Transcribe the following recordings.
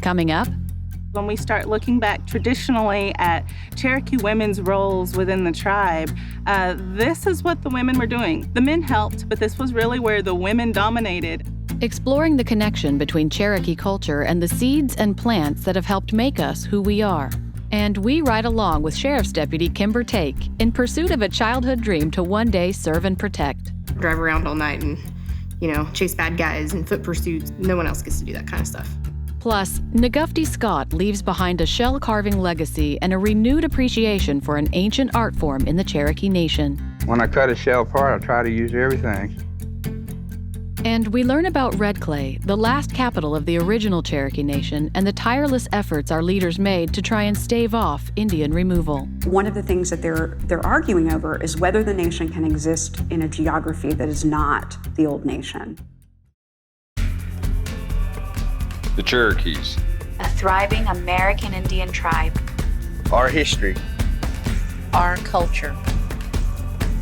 Coming up, when we start looking back traditionally at Cherokee women's roles within the tribe, this is what the women were doing. The men helped, but this was really where the women dominated. exploring the connection between Cherokee culture and the seeds and plants that have helped make us who we are. And we ride along with Sheriff's Deputy Kimber Take in pursuit of a childhood dream to one day serve and protect. Drive around all night and, chase bad guys in foot pursuits. No one else gets to do that kind of stuff. Plus, Knokovtee Scott leaves behind a shell carving legacy and a renewed appreciation for an ancient art form in the Cherokee Nation. When I cut a shell apart, I try to use everything. And we learn about Red Clay, the last capital of the original Cherokee Nation, and the tireless efforts our leaders made to try and stave off Indian removal. One of the things that they're arguing over is whether the nation can exist in a geography that is not the old nation. The Cherokees. A thriving American Indian tribe. Our history. Our culture.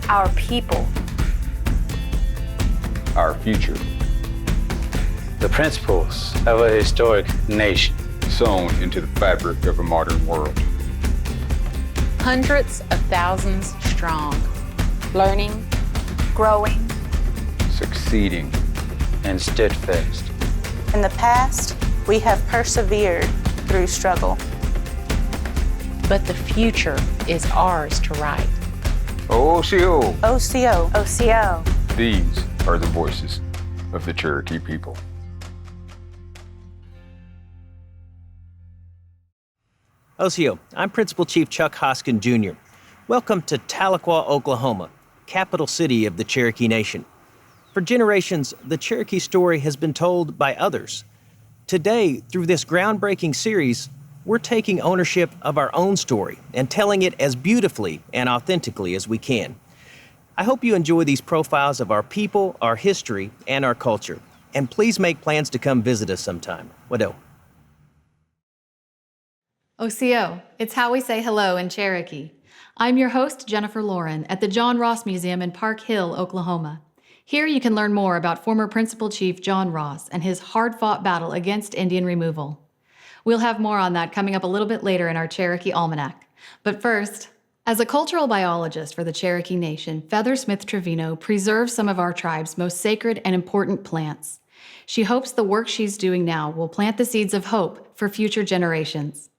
Our people. Our future. The principles of a historic nation. Sewn into the fabric of a modern world. Hundreds of thousands strong. Learning. Growing. Succeeding. And steadfast. In the past, we have persevered through struggle. But the future is ours to write. Osiyo. Osiyo. Osiyo. These are the voices of the Cherokee people. Osiyo, I'm Principal Chief Chuck Hoskin, Jr. Welcome to Tahlequah, Oklahoma, capital city of the Cherokee Nation. For generations, the Cherokee story has been told by others. Today, through this groundbreaking series, we're taking ownership of our own story and telling it as beautifully and authentically as we can. I hope you enjoy these profiles of our people, our history, and our culture. And please make plans to come visit us sometime. Wado. Osiyo, it's how we say hello in Cherokee. I'm your host, Jennifer Lauren, at the John Ross Museum in Park Hill, Oklahoma. Here you can learn more about former Principal Chief John Ross and his hard-fought battle against Indian removal. We'll have more on that coming up a little bit later in our Cherokee Almanac. But first, as a cultural biologist for the Cherokee Nation, Feather Smith-Trevino preserves some of our tribe's most sacred and important plants. She hopes the work she's doing now will plant the seeds of hope for future generations.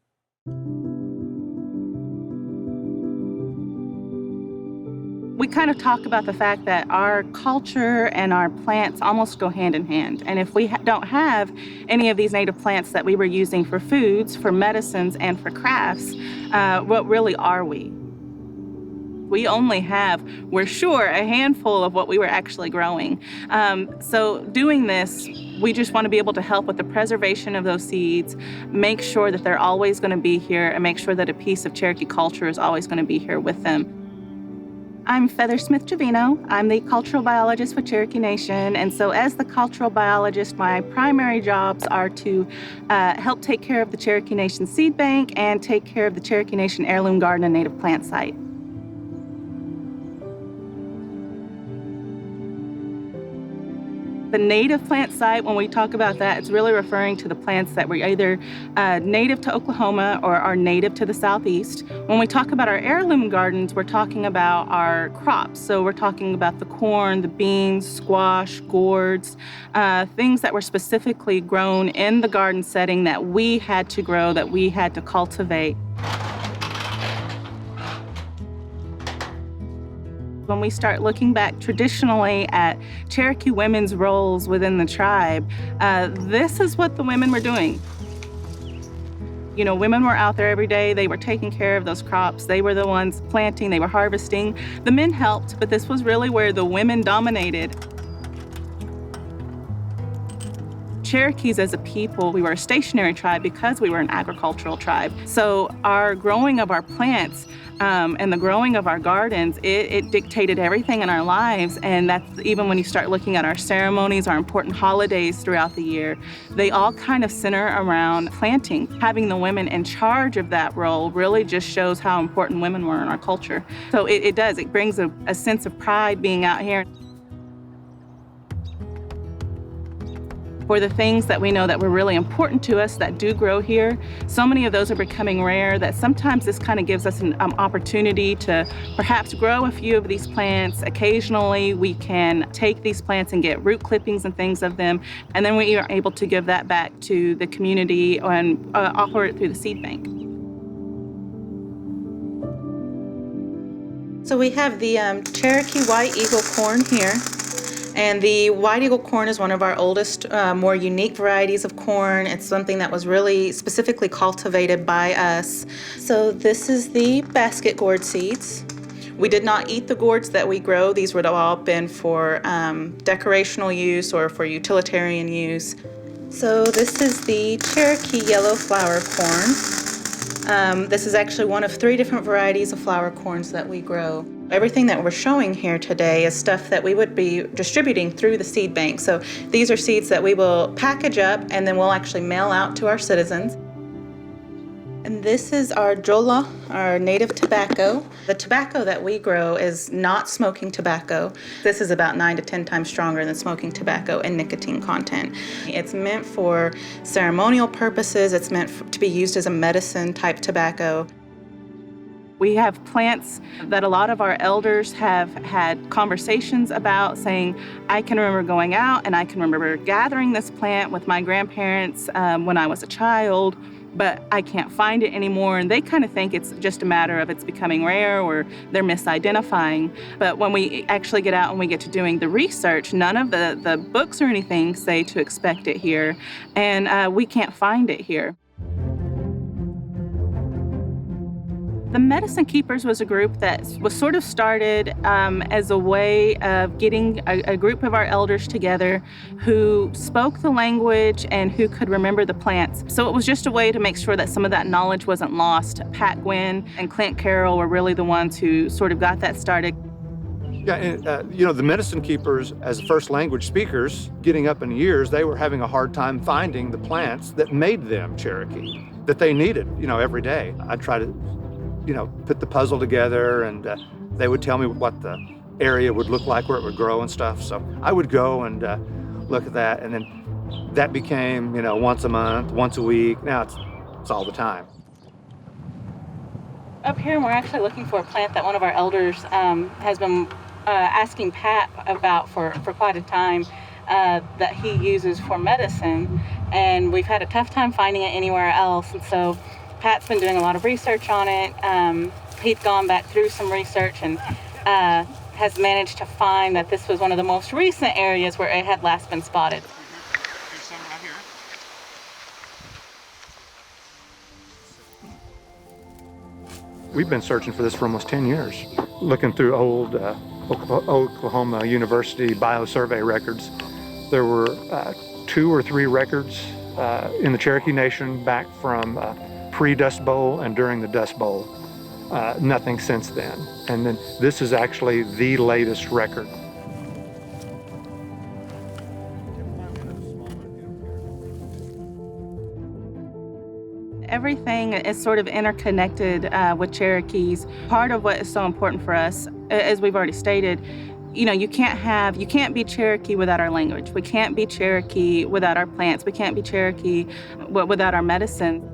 We kind of talk about the fact that our culture and our plants almost go hand in hand. And if we don't have any of these native plants that we were using for foods, for medicines, and for crafts, what really are we? We only have, we're sure, a handful of what we were actually growing. So doing this, we just want to be able to help with the preservation of those seeds, make sure that they're always going to be here, and make sure that a piece of Cherokee culture is always going to be here with them. I'm Feather Smith-Trevino. I'm the cultural biologist for Cherokee Nation. And so as the cultural biologist, my primary jobs are to help take care of the Cherokee Nation seed bank and take care of the Cherokee Nation heirloom garden and native plant site. The native plant site, when we talk about that, it's really referring to the plants that were either native to Oklahoma or are native to the Southeast. When we talk about our heirloom gardens, we're talking about our crops. So we're talking about the corn, the beans, squash, gourds, things that were specifically grown in the garden setting that we had to grow, that we had to cultivate. When we start looking back traditionally at Cherokee women's roles within the tribe, this is what the women were doing. You know, women were out there every day. They were taking care of those crops. They were the ones planting, they were harvesting. The men helped, but this was really where the women dominated. Cherokees as a people, we were a stationary tribe because we were an agricultural tribe. So our growing of our plants and the growing of our gardens, it dictated everything in our lives. And that's even when you start looking at our ceremonies, our important holidays throughout the year, they all kind of center around planting. Having the women in charge of that role really just shows how important women were in our culture. So it does, it brings a sense of pride being out here. for the things that we know that were really important to us that do grow here. So many of those are becoming rare that sometimes this kind of gives us an opportunity to perhaps grow a few of these plants. Occasionally, we can take these plants and get root clippings and things of them, and then we are able to give that back to the community and offer it through the seed bank. So we have the Cherokee White Eagle corn here. And the White Eagle corn is one of our oldest, more unique varieties of corn. It's something that was really specifically cultivated by us. So this is the basket gourd seeds. We did not eat the gourds that we grow. These would have all been for decorational use or for utilitarian use. So this is the Cherokee yellow flower corn. This is actually one of 3 different varieties of flower corns that we grow. Everything that we're showing here today is stuff that we would be distributing through the seed bank. So these are seeds that we will package up and then we'll actually mail out to our citizens. And this is our jola, our native tobacco. The tobacco that we grow is not smoking tobacco. This is about 9 to 10 times stronger than smoking tobacco in nicotine content. It's meant for ceremonial purposes. It's meant to be used as a medicine type tobacco. We have plants that a lot of our elders have had conversations about, saying, I can remember going out and I can remember gathering this plant with my grandparents when I was a child, but I can't find it anymore. And they kind of think it's just a matter of it's becoming rare or they're misidentifying. But when we actually get out and we get to doing the research, none of the books or anything say to expect it here, and we can't find it here. The Medicine Keepers was a group that was sort of started as a way of getting a group of our elders together who spoke the language and who could remember the plants. So it was just a way to make sure that some of that knowledge wasn't lost. Pat Gwynn and Clint Carroll were really the ones who sort of got that started. Yeah, and the Medicine Keepers, as first language speakers, getting up in years, they were having a hard time finding the plants that made them Cherokee, that they needed, every day. I try to put the puzzle together, and they would tell me what the area would look like, where it would grow and stuff. So I would go and look at that, and then that became, once a month, once a week. Now it's all the time. Up here, we're actually looking for a plant that one of our elders has been asking Pat about for quite a time that he uses for medicine, and we've had a tough time finding it anywhere else. And so Pat's been doing a lot of research on it. He's gone back through some research and has managed to find that this was one of the most recent areas where it had last been spotted. There's some right here. We've been searching for this for almost 10 years, looking through old Oklahoma University biosurvey records. There were 2 or 3 records in the Cherokee Nation back from pre-Dust Bowl and during the Dust Bowl. Nothing since then. And then this is actually the latest record. Everything is sort of interconnected with Cherokees. Part of what is so important for us, as we've already stated, you can't be Cherokee without our language. We can't be Cherokee without our plants. We can't be Cherokee without our medicine.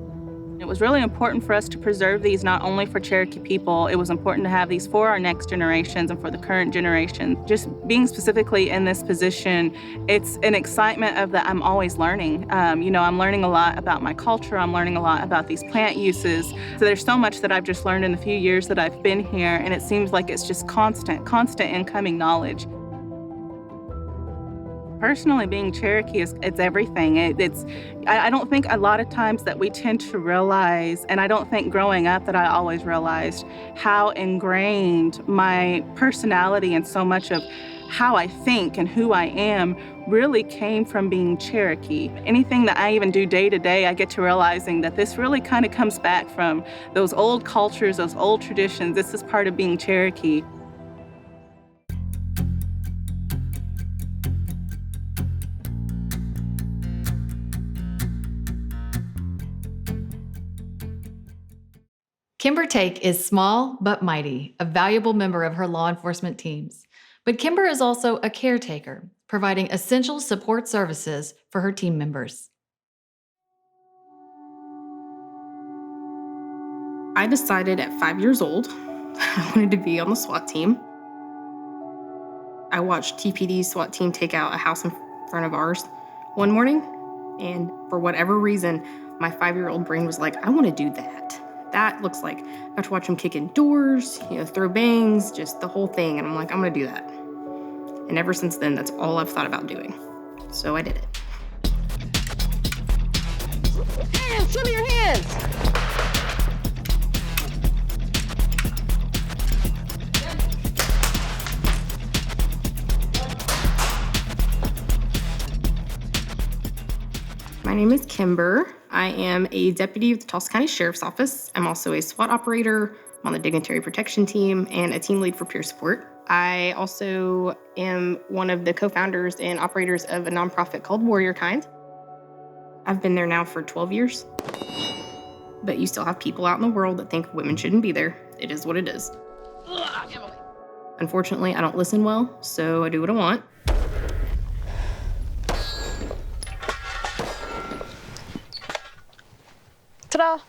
It was really important for us to preserve these not only for Cherokee people, it was important to have these for our next generations and for the current generation. Just being specifically in this position, it's an excitement of that I'm always learning. I'm learning a lot about my culture, I'm learning a lot about these plant uses. So there's so much that I've just learned in the few years that I've been here, and it seems like it's just constant incoming knowledge. Personally, being Cherokee it's everything. I don't think a lot of times that we tend to realize, and I don't think growing up that I always realized how ingrained my personality and so much of how I think and who I am really came from being Cherokee. Anything that I even do day to day, I get to realizing that this really kind of comes back from those old cultures, those old traditions. This is part of being Cherokee. Kimber Take is small but mighty, a valuable member of her law enforcement teams. But Kimber is also a caretaker, providing essential support services for her team members. I decided at 5 years old I wanted to be on the SWAT team. I watched TPD's SWAT team take out a house in front of ours one morning, and for whatever reason, my 5-year-old brain was like, I want to do that. That looks like, I got to watch them kick in doors, throw bangs, just the whole thing, and I'm like, I'm going to do that. And ever since then, that's all I've thought about doing. So I did it. Hands, show me your hands. My name is Kimber. I am a deputy with the Tulsa County Sheriff's Office. I'm also a SWAT operator. I'm on the dignitary protection team and a team lead for peer support. I also am one of the co-founders and operators of a nonprofit called Warrior Kind. I've been there now for 12 years. But you still have people out in the world that think women shouldn't be there. It is what it is. Unfortunately, I don't listen well, so I do what I want. Ta-da!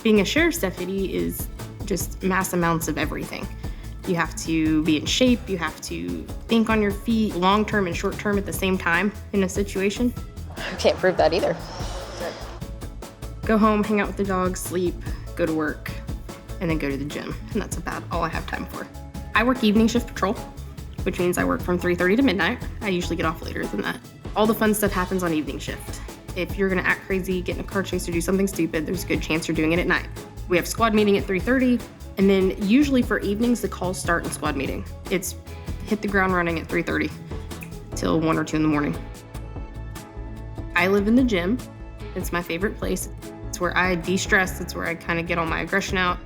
Being a sheriff's deputy is just mass amounts of everything. You have to be in shape, you have to think on your feet, long-term and short-term at the same time in a situation. I can't prove that either. Go home, hang out with the dogs, sleep, go to work, and then go to the gym. And that's about all I have time for. I work evening shift patrol, which means I work from 3:30 to midnight. I usually get off later than that. All the fun stuff happens on evening shift. If you're gonna act crazy, get in a car chase, or do something stupid, there's a good chance you're doing it at night. We have squad meeting at 3:30, and then usually for evenings, the calls start in squad meeting. It's hit the ground running at 3:30 till 1 or 2 in the morning. I live in the gym. It's my favorite place. It's where I de-stress. It's where I kind of get all my aggression out.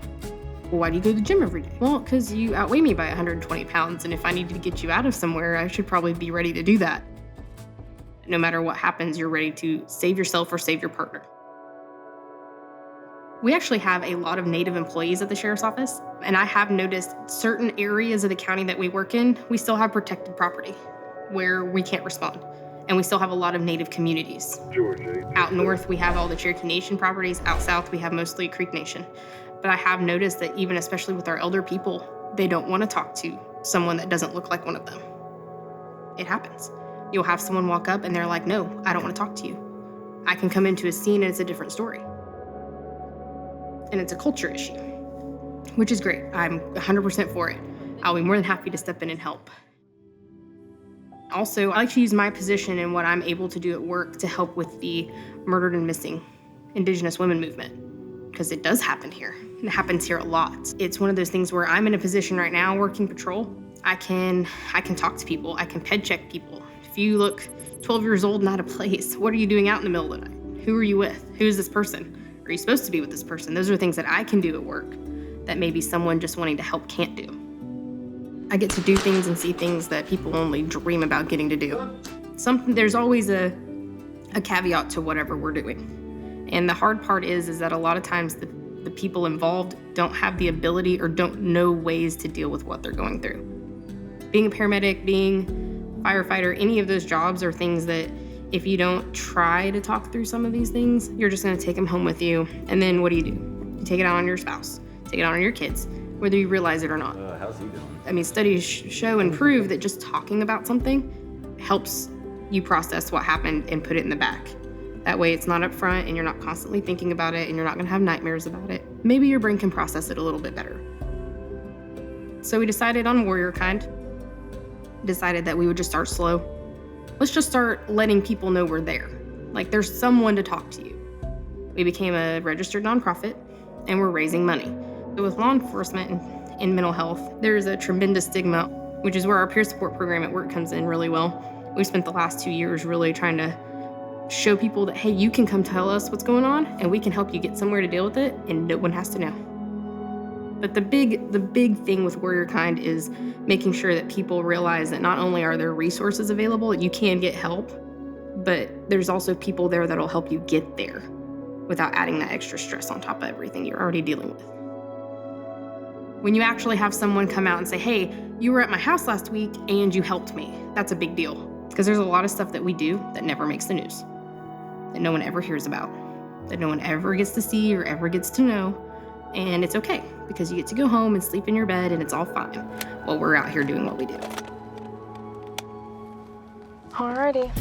Well, why do you go to the gym every day? Well, because you outweigh me by 120 pounds, and if I need to get you out of somewhere, I should probably be ready to do that. No matter what happens, you're ready to save yourself or save your partner. We actually have a lot of Native employees at the Sheriff's Office, and I have noticed certain areas of the county that we work in, we still have protected property where we can't respond. And we still have a lot of Native communities. Out north, we have all the Cherokee Nation properties. Out south, we have mostly Creek Nation. But I have noticed that even especially with our elder people, they don't want to talk to someone that doesn't look like one of them. It happens. You'll have someone walk up and they're like, no, I don't want to talk to you. I can come into a scene and it's a different story. And it's a culture issue, which is great. I'm 100% for it. I'll be more than happy to step in and help. Also, I like to use my position and what I'm able to do at work to help with the murdered and missing Indigenous women movement, because it does happen here. It happens here a lot. It's one of those things where I'm in a position right now working patrol. I can talk to people. I can ped check people. If you look 12 years old and out of place, what are you doing out in the middle of the night? Who are you with? Who's this person? Are you supposed to be with this person? Those are things that I can do at work that maybe someone just wanting to help can't do. I get to do things and see things that people only dream about getting to do. There's always a caveat to whatever we're doing. And the hard part is that a lot of times the people involved don't have the ability or don't know ways to deal with what they're going through. Being a paramedic, being a firefighter, any of those jobs are things that if you don't try to talk through some of these things, you're just gonna take them home with you. And then what do? You take it out on your spouse, take it out on your kids, whether you realize it or not. How's he doing? I mean, studies show and prove that just talking about something helps you process what happened and put it in the back. That way it's not up front and you're not constantly thinking about it and you're not gonna have nightmares about it. Maybe your brain can process it a little bit better. So we decided on Warrior Kind, decided that we would just start slow. Let's just start letting people know we're there. Like there's someone to talk to you. We became a registered nonprofit and we're raising money. So with law enforcement and in mental health, there's a tremendous stigma, which is where our peer support program at work comes in really well. We spent the last 2 years really trying to show people that, hey, you can come tell us what's going on and we can help you get somewhere to deal with it and no one has to know. But the big thing with Warrior Kind is making sure that people realize that not only are there resources available, you can get help, but there's also people there that'll help you get there without adding that extra stress on top of everything you're already dealing with. When you actually have someone come out and say, hey, you were at my house last week and you helped me, that's a big deal. Because there's a lot of stuff that we do that never makes the news, that no one ever hears about, that no one ever gets to see or ever gets to know. And it's okay, because you get to go home and sleep in your bed and it's all fine while we're out here doing what we do. Alrighty.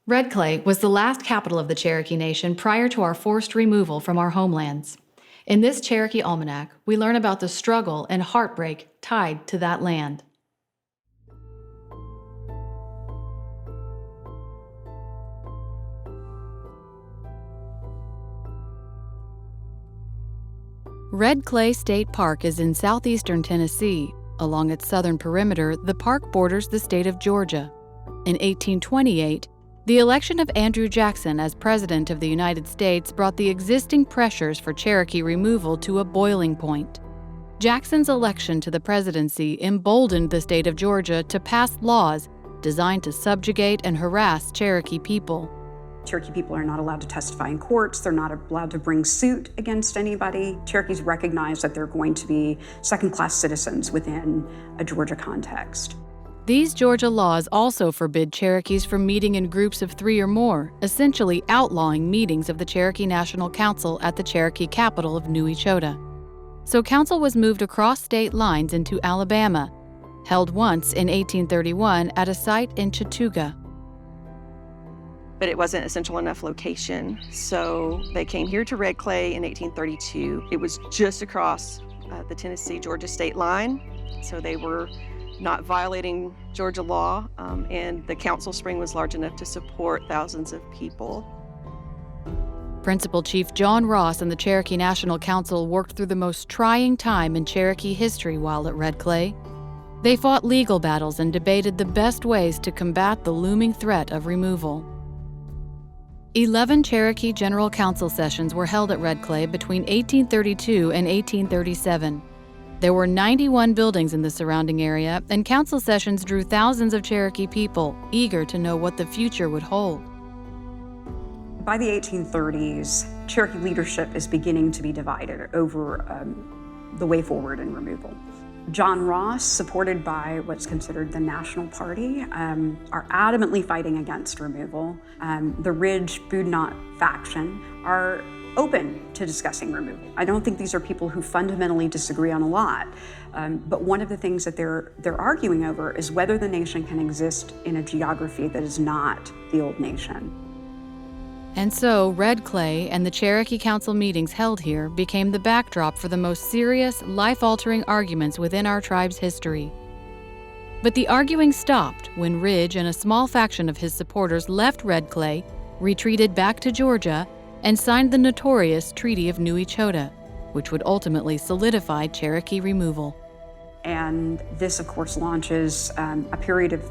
Red Clay was the last capital of the Cherokee Nation prior to our forced removal from our homelands. In this Cherokee Almanac, we learn about the struggle and heartbreak tied to that land. Red Clay State Park is in southeastern Tennessee. Along its southern perimeter, the park borders the state of Georgia. In 1828, the election of Andrew Jackson as President of the United States brought the existing pressures for Cherokee removal to a boiling point. Jackson's election to the presidency emboldened the state of Georgia to pass laws designed to subjugate and harass Cherokee people. Cherokee people are not allowed to testify in courts. They're not allowed to bring suit against anybody. Cherokees recognize that they're going to be second-class citizens within a Georgia context. These Georgia laws also forbid Cherokees from meeting in groups of 3 or more, essentially outlawing meetings of the Cherokee National Council at the Cherokee capital of New Echota. So council was moved across state lines into Alabama, held once in 1831 at a site in Chattooga. But it wasn't a central enough location, so they came here to Red Clay in 1832. It was just across the Tennessee-Georgia state line, so they were not violating Georgia law, and the council spring was large enough to support thousands of people. Principal Chief John Ross and the Cherokee National Council worked through the most trying time in Cherokee history while at Red Clay. They fought legal battles and debated the best ways to combat the looming threat of removal. 11 Cherokee General Council sessions were held at Red Clay between 1832 and 1837. There were 91 buildings in the surrounding area, and council sessions drew thousands of Cherokee people, eager to know what the future would hold. By the 1830s, Cherokee leadership is beginning to be divided over the way forward in removal. John Ross, supported by what's considered the National Party, are adamantly fighting against removal. The Ridge-Boudinot faction are open to discussing removal. I don't think these are people who fundamentally disagree on a lot, but one of the things that they're arguing over is whether the nation can exist in a geography that is not the old nation. And so, Red Clay and the Cherokee Council meetings held here became the backdrop for the most serious, life-altering arguments within our tribe's history. But the arguing stopped when Ridge and a small faction of his supporters left Red Clay, retreated back to Georgia, and signed the notorious Treaty of New Echota, which would ultimately solidify Cherokee removal. And this, of course, launches a period of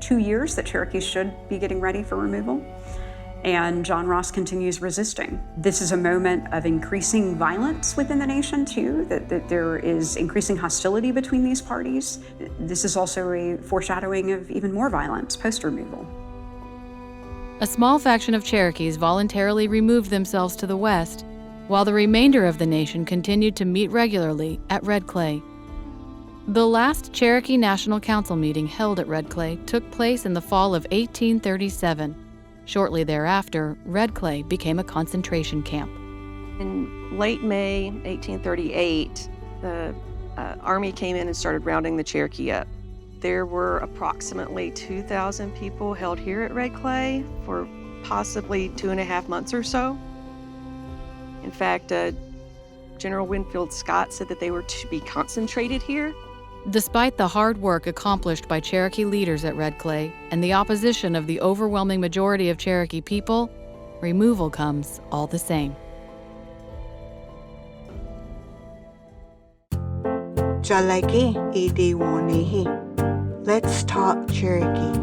2 years that Cherokees should be getting ready for removal. And John Ross continues resisting. This is a moment of increasing violence within the nation, too, that there is increasing hostility between these parties. This is also a foreshadowing of even more violence post-removal. A small faction of Cherokees voluntarily removed themselves to the west, while the remainder of the nation continued to meet regularly at Red Clay. The last Cherokee National Council meeting held at Red Clay took place in the fall of 1837. Shortly thereafter, Red Clay became a concentration camp. In late May 1838, the Army came in and started rounding the Cherokee up. There were approximately 2,000 people held here at Red Clay for possibly 2.5 months or so. In fact, General Winfield Scott said that they were to be concentrated here. Despite the hard work accomplished by Cherokee leaders at Red Clay and the opposition of the overwhelming majority of Cherokee people, removal comes all the same. Jaleki Idiwanihi. Let's talk Cherokee.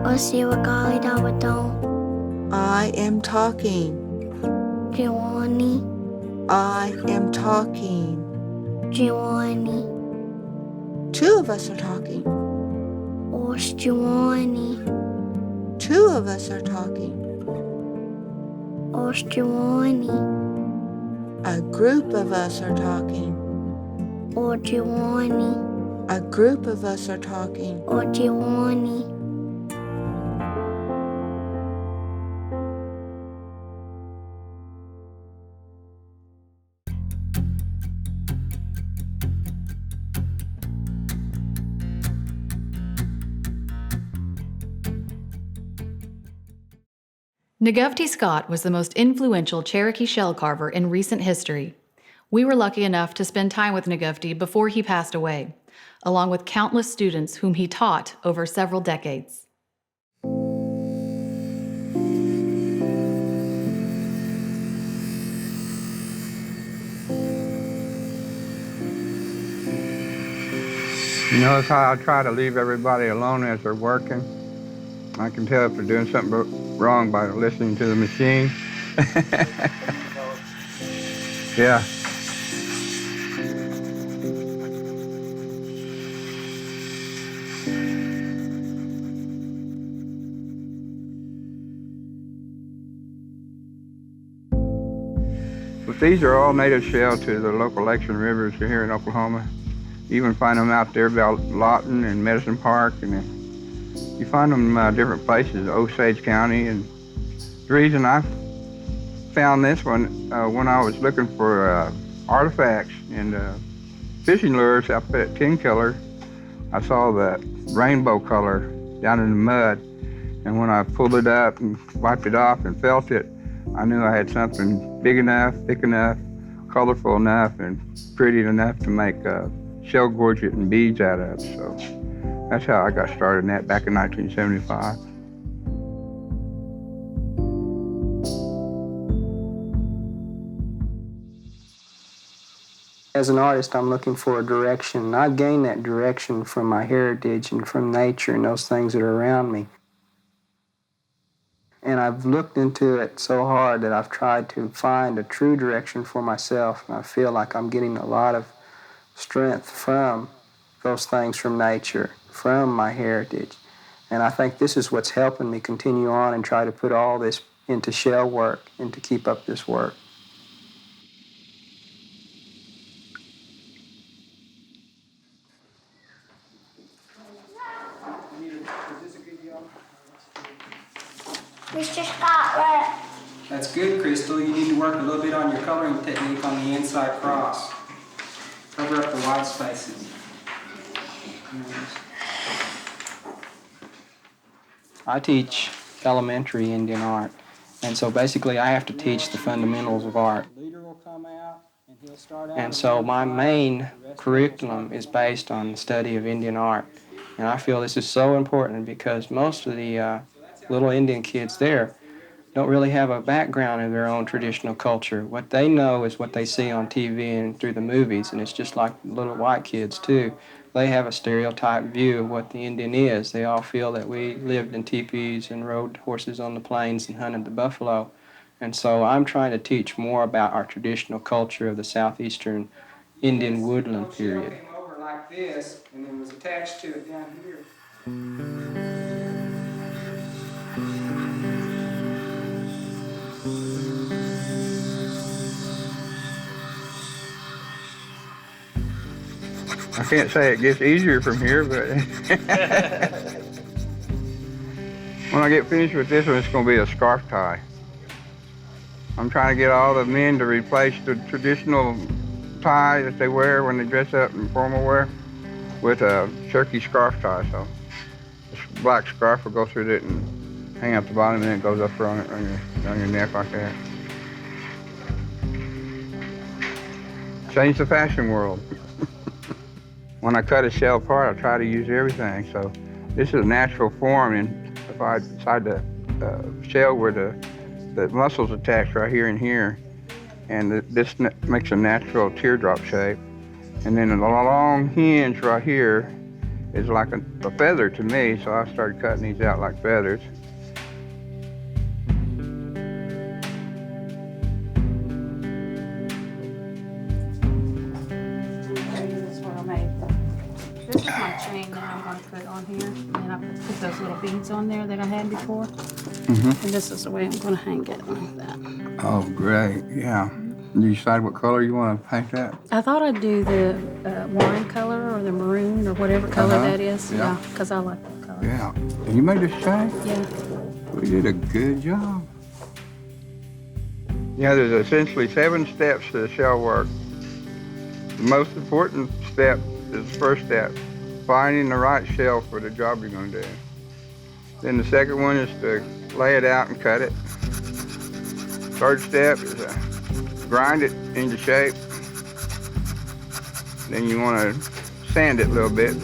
Osiyo I am talking. Jiwani. I am talking. Jiwani. Two of us are talking. Oshjiwani. Two of us are talking. Oshjiwani. A group of us are talking. Ojiwani. A group of us are talking. Ojiwani. Knokovtee Scott was the most influential Cherokee shell carver in recent history. We were lucky enough to spend time with Knokovtee before he passed away, along with countless students whom he taught over several decades. You notice how I try to leave everybody alone as they're working? I can tell if they're doing something wrong by listening to the machine. Yeah. But these are all native shell to the local lakes and rivers here in Oklahoma. You even find them out there about Lawton and Medicine Park, and you find them different places, Osage County. And the reason I found this one when I was looking for artifacts and fishing lures up at 10 color, I saw that rainbow color down in the mud, and when I pulled it up and wiped it off and felt it, I knew I had something big enough, thick enough, colorful enough, and pretty enough to make shell gorget and beads out of. So that's how I got started in that back in 1975. As an artist, I'm looking for a direction. I've gained that direction from my heritage and from nature and those things that are around me. And I've looked into it so hard that I've tried to find a true direction for myself, and I feel like I'm getting a lot of strength from those things from nature, from my heritage. And I think this is what's helping me continue on and try to put all this into shell work and to keep up this work. Mr. Scott, right? That's good, Crystal. You need to work a little bit on your coloring technique on the inside cross. Cover up the white spaces. I teach elementary Indian art, and so basically I have to teach the fundamentals of art. And so my main curriculum is based on the study of Indian art. And I feel this is so important because most of the little Indian kids there don't really have a background in their own traditional culture. What they know is what they see on TV and through the movies, and it's just like little white kids too. They have a stereotyped view of what the Indian is. They all feel that we lived in teepees and rode horses on the plains and hunted the buffalo. And so I'm trying to teach more about our traditional culture of the southeastern Indian woodland period. It came over like this and then was attached to it down here. I can't say it gets easier from here, but when I get finished with this one, it's going to be a scarf tie. I'm trying to get all the men to replace the traditional tie that they wear when they dress up in formal wear with a Cherokee scarf tie. So this black scarf will go through it and hang out the bottom, and then it goes up on your neck like that. Change the fashion world. When I cut a shell apart, I try to use everything. So this is a natural form inside the shell where the muscles attached right here and here. and this makes a natural teardrop shape. And then the long hinge right here is like a feather to me, so I started cutting these out like feathers. This is my chain that I'm going to put on here, and then I put those little beads on there that I had before. And this is the way I'm going to hang it like that. Oh, great, yeah. Did you decide what color you want to paint that? I thought I'd do the wine color or the maroon or whatever color that is. Yeah, because I like that color. Yeah. And you made this chain? Yeah. We did a good job. Yeah, there's essentially 7 steps to the shell work. The most important step is the first step, finding the right shell for the job you're going to do. Then the second one is to lay it out and cut it. Third step is to grind it into shape. Then you want to sand it a little bit.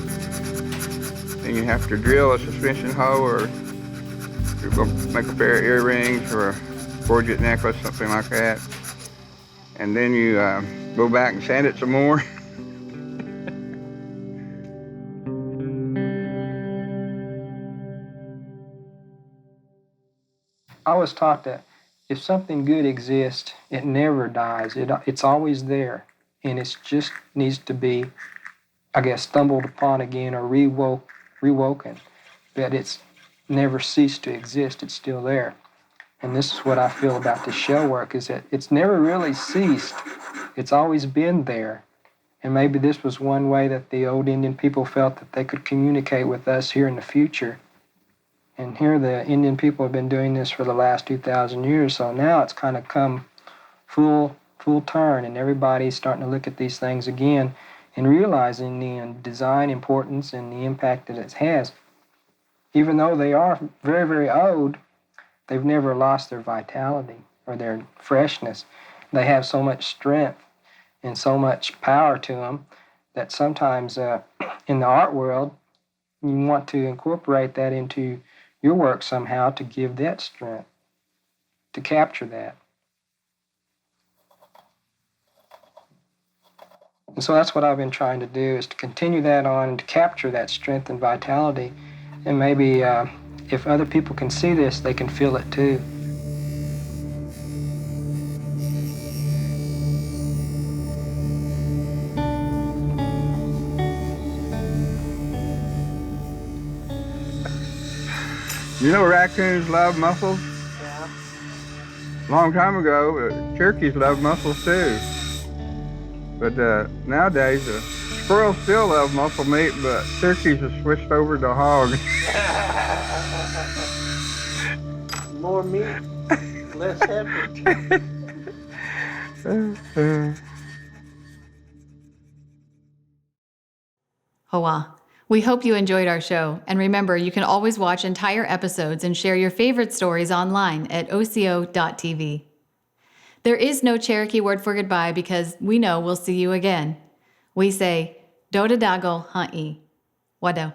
Then you have to drill a suspension hole, or you're going to make a pair of earrings or a gorget necklace, something like that. And then you go back and sand it some more. I was taught that if something good exists, it never dies. It's always there, and it just needs to be, I guess, stumbled upon again or rewoken. That it's never ceased to exist. It's still there. And this is what I feel about the shell work, is that it's never really ceased. It's always been there. And maybe this was one way that the old Indian people felt that they could communicate with us here in the future. And here the Indian people have been doing this for the last 2,000 years, so now it's kind of come full turn, and everybody's starting to look at these things again and realizing the design importance and the impact that it has. Even though they are very, very old, they've never lost their vitality or their freshness. They have so much strength and so much power to them that sometimes in the art world, you want to incorporate that into your work somehow to give that strength, to capture that. And so that's what I've been trying to do, is to continue that on and to capture that strength and vitality. And maybe if other people can see this, they can feel it too. You know raccoons love mussels? Yeah. A long time ago, Cherokees loved mussels too. But nowadays, squirrels still love mussel meat, but Cherokees have switched over to hog. More meat, less effort. Hoa. We hope you enjoyed our show, and remember, you can always watch entire episodes and share your favorite stories online at Osiyo.tv. There is no Cherokee word for goodbye because we know we'll see you again. We say, Dodadago Ha'i. Wado.